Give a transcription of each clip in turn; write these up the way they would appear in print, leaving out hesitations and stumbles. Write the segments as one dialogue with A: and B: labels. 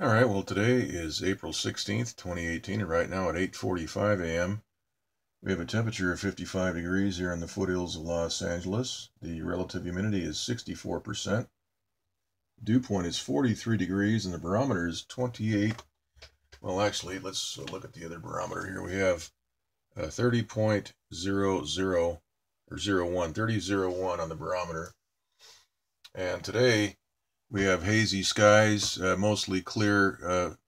A: All right, well, today is April 16th, 2018, and right now at 8:45 a.m., we have a temperature of 55 degrees here in the foothills of Los Angeles. The relative humidity is 64%. Dew point is 43 degrees, and the barometer is 28. Well, actually, let's look at the other barometer here. We have 30.00 or 01, 30.01 on the barometer. And today we have hazy skies, mostly clear,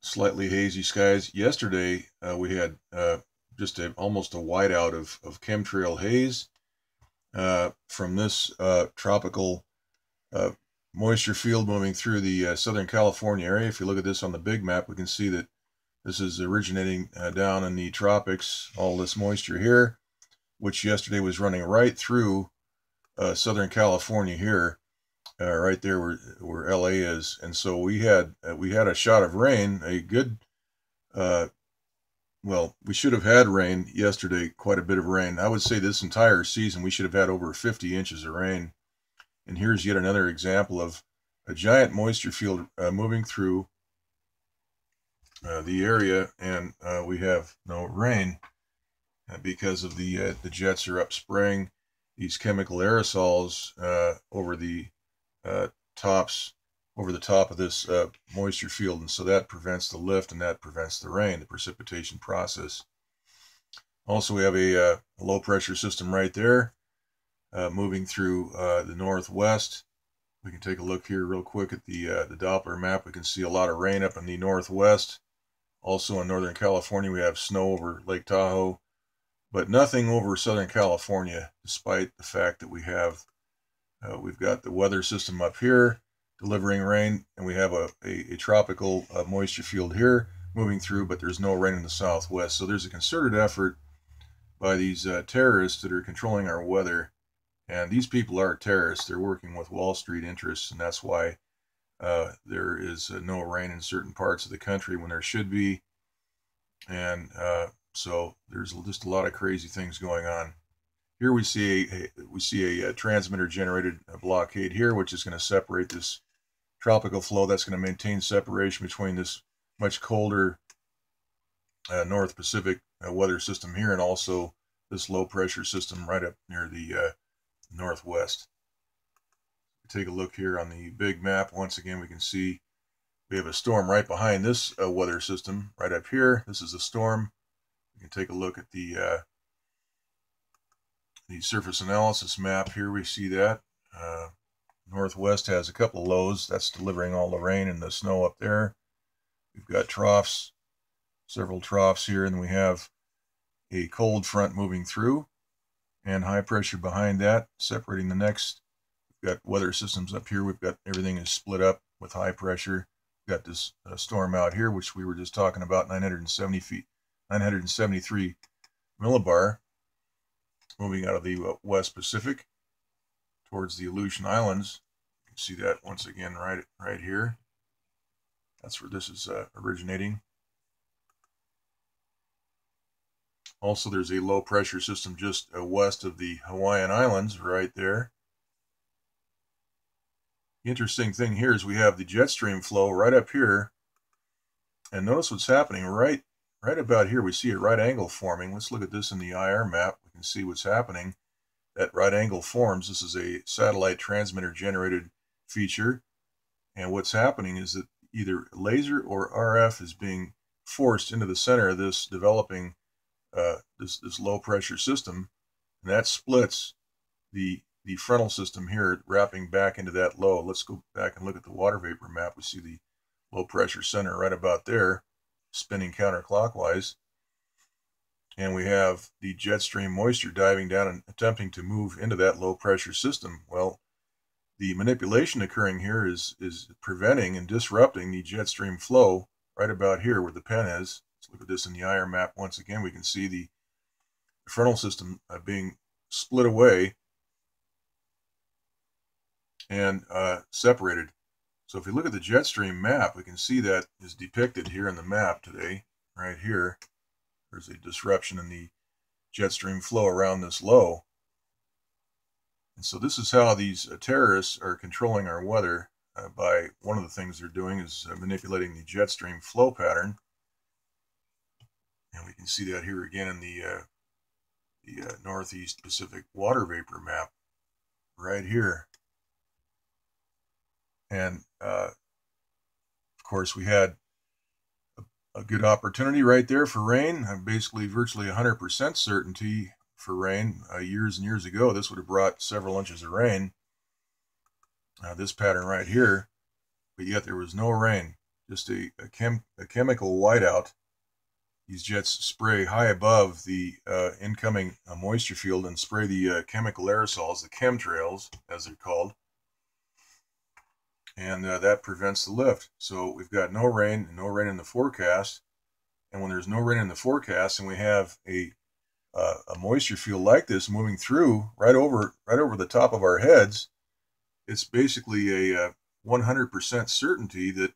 A: slightly hazy skies. Yesterday, we had just almost a whiteout of chemtrail haze from this tropical moisture field moving through the Southern California area. If you look at this on the big map, we can see that this is originating down in the tropics, all this moisture here, which yesterday was running right through Southern California here. Right there where LA is, and so we had a shot of rain, a good, well, we should have had rain yesterday, quite a bit of rain. I would say this entire season we should have had over 50 inches of rain. And here's yet another example of a giant moisture field moving through the area, and we have no rain because of the jets are up spraying these chemical aerosols over the over the top of this moisture field, and so that prevents the lift and that prevents the rain, the precipitation process. Also, we have a low pressure system right there moving through the northwest. We can take a look here real quick at the Doppler map. We can see a lot of rain up in the northwest. Also in Northern California, we have snow over Lake Tahoe, but nothing over Southern California, despite the fact that we've got the weather system up here delivering rain, and we have a tropical moisture field here moving through, but there's no rain in the southwest. So there's a concerted effort by these terrorists that are controlling our weather. And these people are terrorists. They're working with Wall Street interests, and that's why there is no rain in certain parts of the country when there should be. And so there's just a lot of crazy things going on. Here we see a transmitter generated blockade here, which is going to separate this tropical flow. That's going to maintain separation between this much colder North Pacific weather system here and also this low pressure system right up near the northwest. Take a look here on the big map. Once again, we can see we have a storm right behind this weather system right up here. This is a storm. We can take a look at the surface analysis map here. We see that northwest has a couple of lows. That's delivering all the rain and the snow up there. We've got troughs, several troughs here, and we have a cold front moving through and high pressure behind that, separating the next. We've got weather systems up here. We've got everything is split up with high pressure. We've got this storm out here, which we were just talking about, 970 feet, 973 millibar, moving out of the West Pacific towards the Aleutian Islands. You can see that once again right here. That's where this is originating. Also, there's a low pressure system just west of the Hawaiian Islands right there. The interesting thing here is we have the jet stream flow right up here. And notice what's happening right about here. We see a right angle forming. Let's look at this in the IR map. We can see what's happening. That right angle forms. This is a satellite transmitter generated feature. And what's happening is that either laser or RF is being forced into the center of this developing this low pressure system, and that splits the frontal system here, wrapping back into that low. Let's go back and look at the water vapor map. We see the low pressure center right about there, spinning counterclockwise, and we have the jet stream moisture diving down and attempting to move into that low pressure system. Well, the manipulation occurring here is preventing and disrupting the jet stream flow right about here where the pen is. Let's look at this in the IR map. Once again, we can see the frontal system being split away and separated. So if we look at the jet stream map, we can see that is depicted here in the map today, right here. There's a disruption in the jet stream flow around this low. And so this is how these terrorists are controlling our weather. by one of the things they're doing is manipulating the jet stream flow pattern. And we can see that here again in the Northeast Pacific water vapor map right here. And of course, we had a good opportunity right there for rain, basically virtually 100% certainty for rain. Years and years ago, this would have brought several inches of rain, this pattern right here, but yet there was no rain, just a chemical whiteout. These jets spray high above the incoming moisture field and spray the chemical aerosols, the chemtrails, as they're called. And that prevents the lift. So we've got no rain in the forecast. And when there's no rain in the forecast and we have a moisture field like this moving through right over the top of our heads, it's basically a 100% certainty that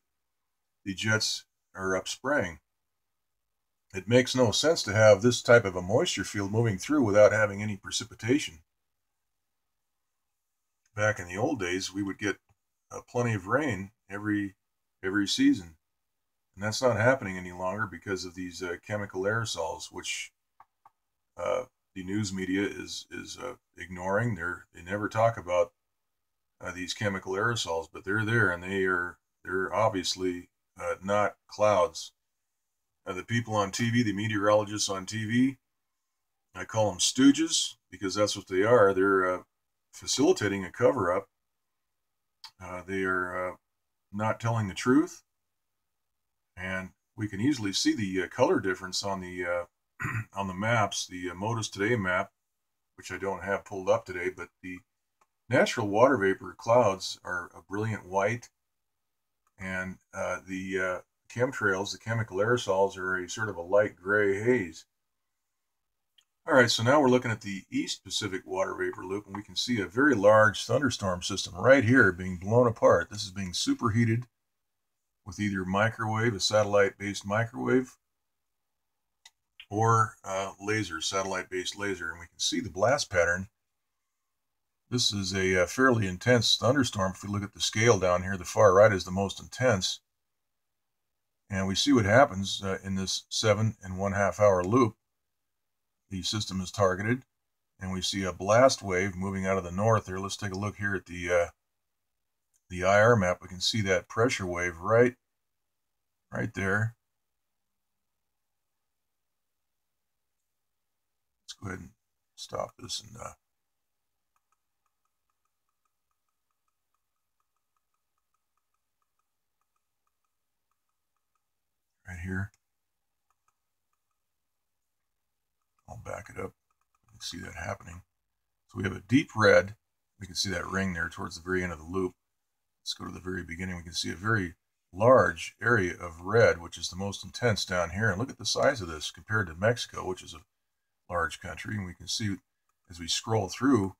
A: the jets are up spraying. It makes no sense to have this type of a moisture field moving through without having any precipitation. Back in the old days, we would get plenty of rain every season, and that's not happening any longer because of these chemical aerosols, which the news media is ignoring. They never talk about these chemical aerosols, but they're there, and they're obviously not clouds. The people on TV, the meteorologists on TV, I call them stooges because that's what they are. They're facilitating a cover-up. They are not telling the truth, and we can easily see the color difference on the on the maps. The MODIS Today map, which I don't have pulled up today, but the natural water vapor clouds are a brilliant white, and the chemtrails, the chemical aerosols, are a sort of a light gray haze. All right, so now we're looking at the East Pacific water vapor loop, and we can see a very large thunderstorm system right here being blown apart. This is being superheated with either microwave, a satellite-based microwave, or laser, satellite-based laser. And we can see the blast pattern. This is a fairly intense thunderstorm. If we look at the scale down here, the far right is the most intense. And we see what happens in this 7.5 hour loop. The system is targeted, and we see a blast wave moving out of the north there. Let's take a look here at the IR map. We can see that pressure wave right there. Let's go ahead and stop this and right here. I'll back it up. You can see that happening. So we have a deep red. We can see that ring there towards the very end of the loop. Let's go to the very beginning. We can see a very large area of red, which is the most intense down here. And look at the size of this compared to Mexico, which is a large country. And we can see as we scroll through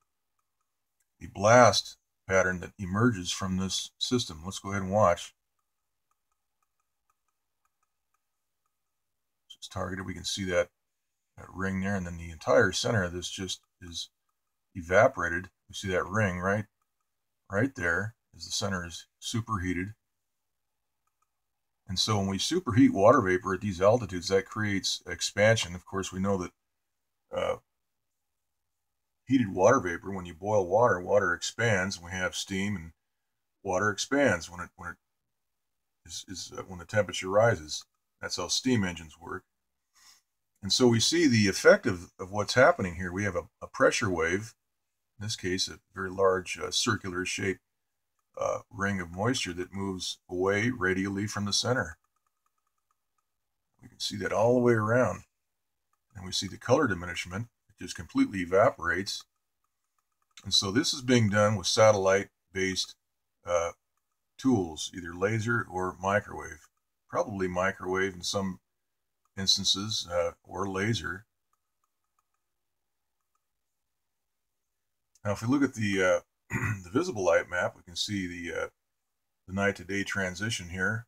A: the blast pattern that emerges from this system. Let's go ahead and watch. So it's targeted. We can see that ring there, and then the entire center of this just is evaporated. You see that ring right there as the center is superheated. And so when we superheat water vapor at these altitudes, that creates expansion. Of course, we know that heated water vapor, when you boil water, water expands. We have steam, and water expands when the temperature rises. That's how steam engines work. And so we see the effect of what's happening here. We have a pressure wave, in this case, a very large circular shaped ring of moisture that moves away radially from the center. We can see that all the way around. And we see the color diminishment. It just completely evaporates. And so this is being done with satellite-based tools, either laser or microwave. Probably microwave in some instances, or laser. Now, if we look at the the visible light map, we can see the night to day transition here,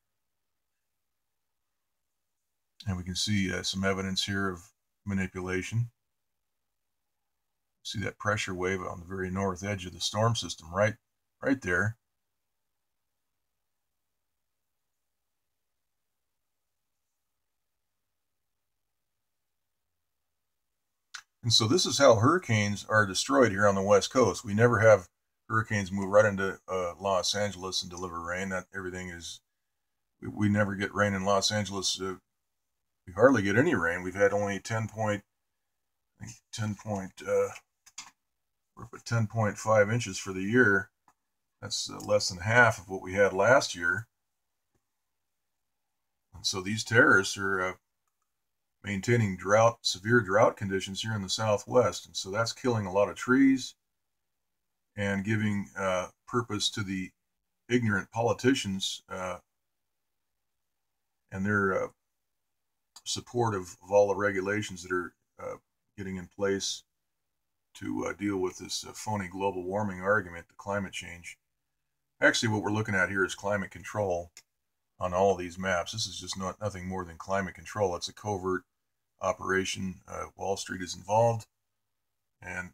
A: and we can see some evidence here of manipulation. See that pressure wave on the very north edge of the storm system, right there. And so this is how hurricanes are destroyed here on the West Coast. We never have hurricanes move right into Los Angeles and deliver rain. That everything is, we never get rain in Los Angeles. We hardly get any rain. We've had only 10.5 inches for the year. That's less than half of what we had last year. And so these terrorists are maintaining severe drought conditions here in the Southwest. And so that's killing a lot of trees and giving purpose to the ignorant politicians and their support of all the regulations that are getting in place to deal with this phony global warming argument, the climate change. Actually, what we're looking at here is climate control on all of these maps. This is just nothing more than climate control. It's a covert operation. Wall Street is involved, and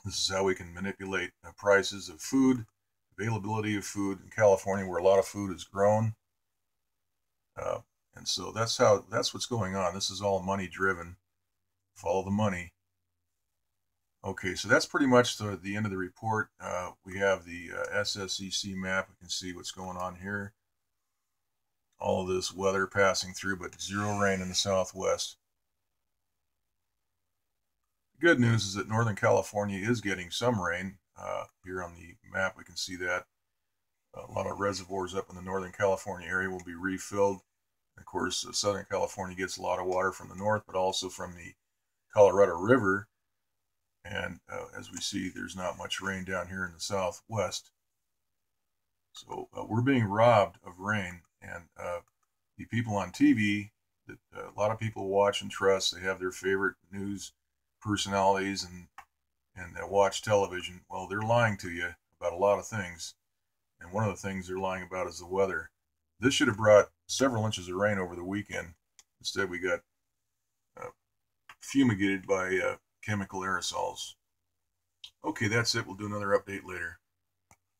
A: this is how we can manipulate prices of food, availability of food in California, where a lot of food is grown. And so that's what's going on. This is all money driven. Follow the money. Okay, so that's pretty much the end of the report. We have the SSEC map. We can see what's going on here. All of this weather passing through, but zero rain in the Southwest. The good news is that Northern California is getting some rain. Here on the map, we can see that. A lot of reservoirs up in the Northern California area will be refilled. Of course, Southern California gets a lot of water from the north, but also from the Colorado River. And as we see, there's not much rain down here in the Southwest. So we're being robbed of rain. And the people on TV that a lot of people watch and trust, they have their favorite news personalities and watch television. Well, they're lying to you about a lot of things. And one of the things they're lying about is the weather. This should have brought several inches of rain over the weekend. Instead, we got fumigated by chemical aerosols. Okay, that's it. We'll do another update later.